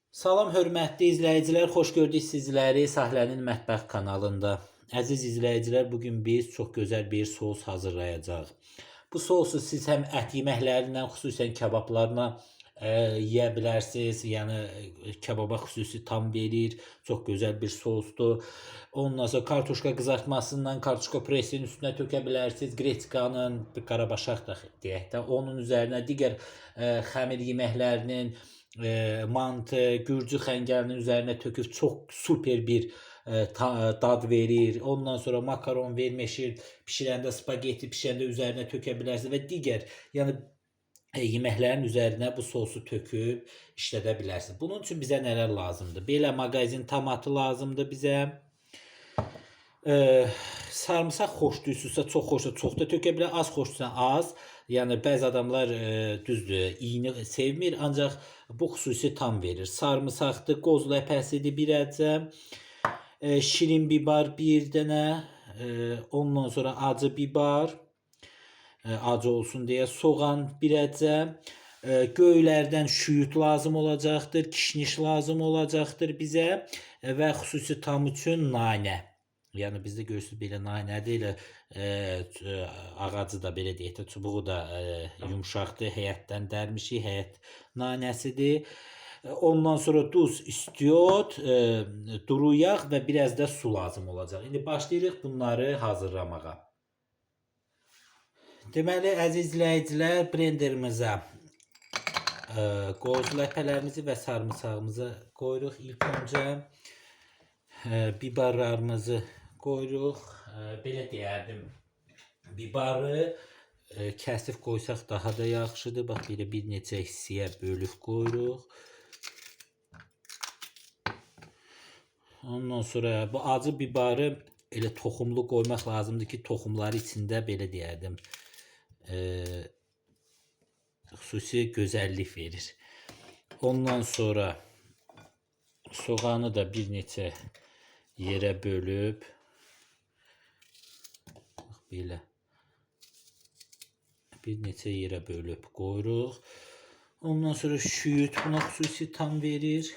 Salam hörmətli izləyicilər, xoş gördük sizləri Sahlənin Mətbəx kanalında. Əziz izləyicilər, bugün biz çox gözəl bir sos hazırlayacağıq. Bu sosu siz həm ət yeməklərindən, xüsusən kebablarla yeyə bilərsiniz. Yəni kebaba xüsusi tam verir. Çox gözəl bir sosdur. Ondan sonra kartuşka qızartmasından kartuşka presin üstünə tökə bilərsiniz. Qreçkanın, qarabaşaq da deyək də, onun üzərinə digər xəmir yeməklərinin mantı, gürcü xəngəlinin üzərinə töküb çox super bir dad verir. Ondan sonra makaron vermişir, bişirəndə spagetti bişirəndə üzərinə tökə bilərsiniz və digər, yəni yeməklərin üzərinə bu sosu töküb işlədə bilərsiniz. Bunun üçün bizə nələr lazımdır? Belə mağazin tomatı lazımdır bizə. Sarımsaq xoşdursunuzsa çox xoşdur, çox da tökə bilər, az xoşdursa az. Yəni bəzi adamlar düzdür, iyini sevmir, ancaq bu xüsusi tam verir. Sarımsaqdır, qoz ləpəsidir bir əcə, şirin bibar bir dənə, ondan sonra acı bibar, acı olsun deyə soğan bir əcə, göylərdən şüyüt lazım olacaqdır, kişniş lazım olacaqdır bizə və xüsusi tam üçün nanə. Yəni bizdə görürsünüz belə nanədir, elə ağacı da belə deyək də, çubuğu da yumşaqdır, həyətdən dərmişik, həyət nanəsidir. Ondan sonra duz, istiot, duru yağ və biraz da su lazım olacaq. İndi başlayırıq bunları hazırlamağa. Deməli, əziz izləyicilər, blenderimizə qoz ləpələrimizi və sarımsağımızı qoyuruq ilk öncə. Biberlərimizi qoyuruq. Belə deyərdim, bibarı kəsib qoysaq daha da yaxşıdır. Bax, belə bir neçə hissəyə bölüb qoyuruq. Ondan sonra bu acı bibarı elə toxumlu qoymaq lazımdır ki, toxumları içində belə deyərdim, xüsusi gözəllik verir. Ondan sonra soğanı da bir neçə yerə bölüb, belə bir neçə yerə bölüb qoyuruq. Ondan sonra şüyüt buna xüsusi tam verir.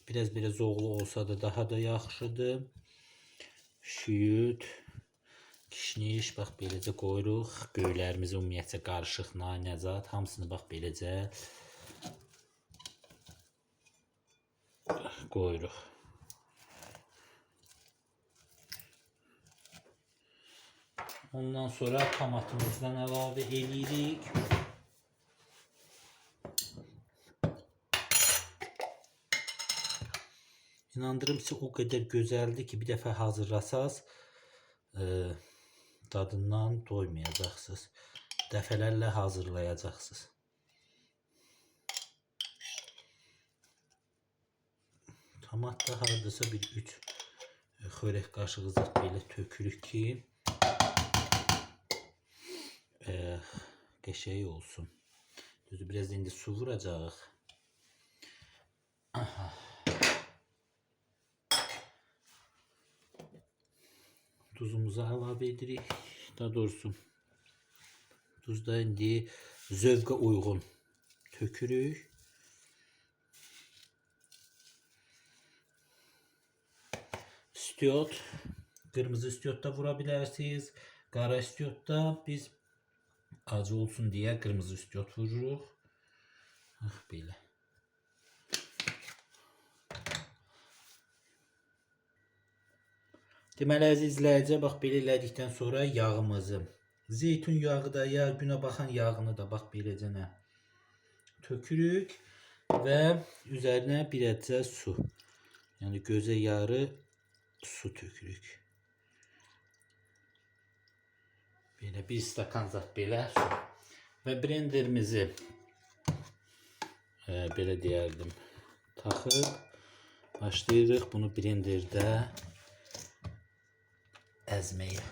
Biraz belə zoğlu olsa da daha da yaxşıdır. Şüyüt, kişniş, bax beləcə qoyuruq. Göylərimizi ümumiyyətcə qarışıq, nanəzat, hamısını bax beləcə qoyuruq. Ondan sonra tomatımızdan əlavə edirik. İnandırım size o qədər gözəldir ki, bir dəfə hazırlasaz dadından doymayacaqsınız. Dəfələrlə hazırlayacaqsınız. Tomat da hardasa bir 3 xörək qaşığı zat belə tökürük ki, qəşəng olsun. Düzdür, biraz indi su vuracaq. Tuzumuzu əlavə edirik. Daha doğrusu tuz da indi zövqə uyğun tökürük. İstiot, qırmızı istiot da vura bilərsiniz. Qara istiot da biz acı olsun deyə qırmızı istiot vururuq. Bax belə. Deməli, əziz izləyicilər, bax belə elədikdən sonra yağımızı, zeytun yağı da, ya günə baxan yağını da bax beləcə tökürük və üzərinə bir əcə su, yəni gözə yarı su tökürük. Belə bir stakan zat belə su və blenderimizi belə deyərdim taxıb başlayırıq bunu blenderdə əzməyə.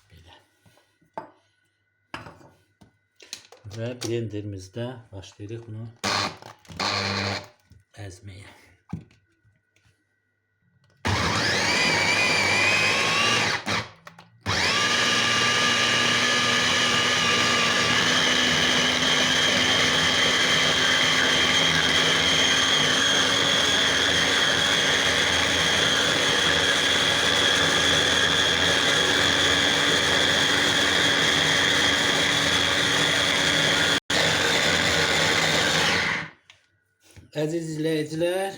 Belə. Və blenderimizdə başlayırıq bunu əzməyə. Əziz izləyicilər,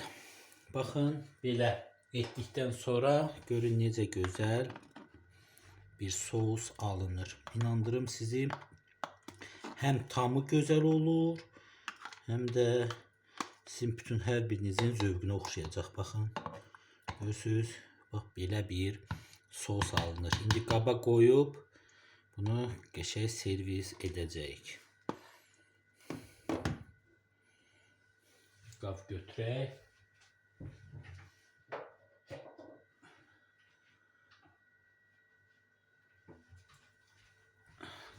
baxın belə etdikdən sonra görün necə gözəl bir sos alınır. İnandırım sizi, həm tamı gözəl olur, həm də sizin bütün hər birinizin zövqünə oxşayacaq. Baxın, görürsünüz, bax belə bir sos alınır. İndi qaba qoyub bunu qəşəng servis edəcəyik. Qab götürək.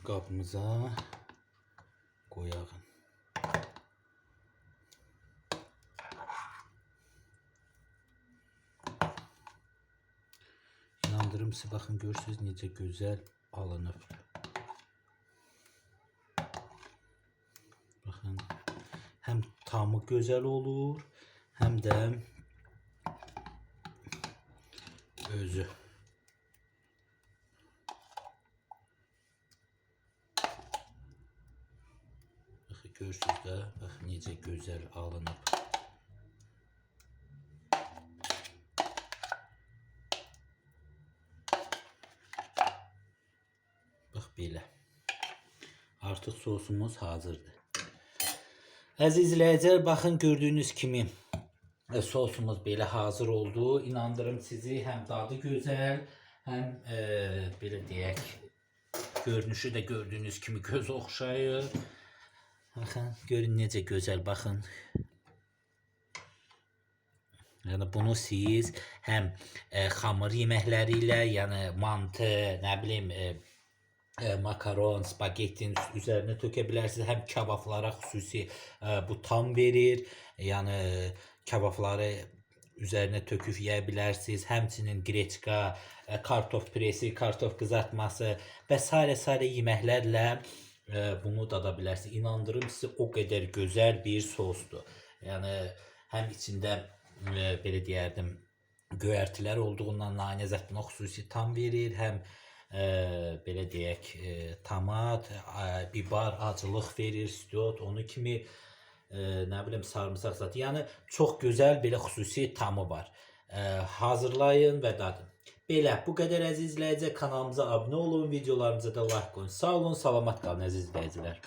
Qabımıza qoyaq. İnandırım size, baxın, görürsünüz necə gözəl alınıb. Baxın, həm tamı gözəl olur, həm də özü. Baxın, görürsünüz də, baxın necə gözəl alınıb. Bax belə. Artıq sosumuz hazırdır. Əziz izləyicilər, baxın, gördüyünüz kimi sosumuz belə hazır oldu. İnandırım sizi, həm dadı gözəl, həm belə deyək, görünüşü də gördüyünüz kimi göz oxşayır. Baxın, görün necə gözəl, baxın. Yəni bunu siz həm xamır yeməkləri ilə, yəni mantı, nə bilim, makaron, spagettinin üzerine tökebilirsiniz. Hem kebaplara xüsusi bu tam verir. Yəni kebapları üzerine töküb yeyə bilərsiniz. Həmçinin greçka, kartof püresi, kartof kızartması və sairə yeməklərlə bunu dada bilərsiniz. İnandırım size, o qədər gözəl bir sosdur. Yəni həm içində belə deyərdim, göyərtilər olduğundan nanezət buna xüsusi tam verir. Həm belə deyək, tomat, bibar acılıq verir, stiyot, onu kimi nə bilim sarımsaq zat. Yəni çox gözəl belə xüsusi tamı var. Hazırlayın və dadın. Belə, bu qədər əziz izləyicilər, kanalımıza abunə olun, videolarımıza da like qoyun. Sağ olun, salamat qalın əziz izləyicilər.